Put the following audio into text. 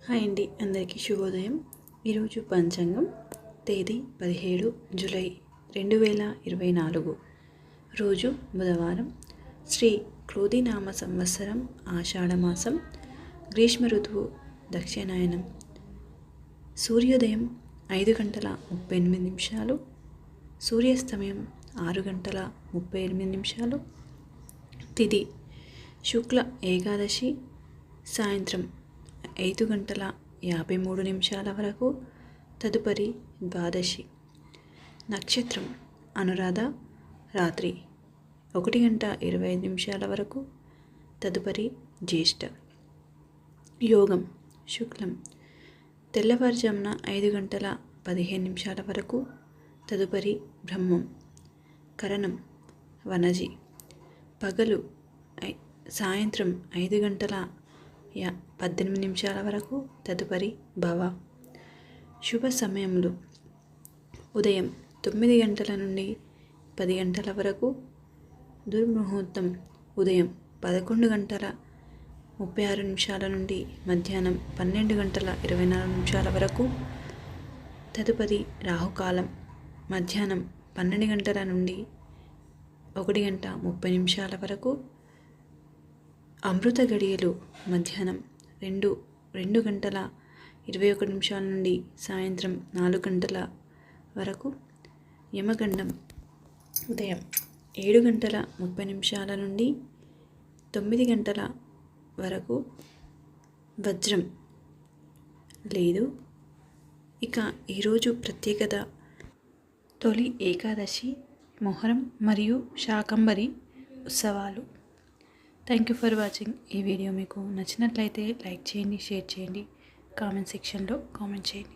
Hi అండి, అందరికీ శుభోదయం. ఈరోజు పంచాంగం తేదీ 17 జూలై 2024, రోజు బుధవారం, శ్రీ క్రోధినామ సంవత్సరం, ఆషాఢమాసం, గ్రీష్మ ఋతువు, దక్షిణాయనం. సూర్యోదయం 5:38, సూర్యాస్తమయం 6:38. తిథి శుక్ల ఏకాదశి, సాయంత్రం 5:53 వరకు, తదుపరి ద్వాదశి. నక్షత్రం అనురాధ, రాత్రి 1:25 వరకు, తదుపరి జ్యేష్ఠ. యోగం శుక్లం తెల్లవారుజామున 5:15 వరకు, తదుపరి బ్రహ్మం. కరణం వనజి. పగలు సాయంత్రం 5:18 వరకు, తదుపరి భవ. శుభ సమయములు ఉదయం 9 గంటల నుండి 10 గంటల వరకు, దుర్ముహూర్తం ఉదయం 11:36 నుండి మధ్యాహ్నం 12:24 వరకు, తదుపరి రాహుకాలం మధ్యాహ్నం 12 గంటల నుండి 1:30 వరకు, అమృత గడియలు మధ్యాహ్నం 2:21 నుండి సాయంత్రం 4 గంటల వరకు, యమగండం ఉదయం 7:30 నుండి 9 గంటల వరకు, వజ్రం లేదు. ఇక ఈరోజు ప్రత్యేకత తొలి ఏకాదశి, మొహరం మరియు శాకంబరి ఉత్సవాలు. Thank you for watching. ఈ వీడియో మీకు నచ్చినట్లయితే లైక్ చేయండి, షేర్ చేయండి, కామెంట్ సెక్షన్లో కామెంట్ చేయండి.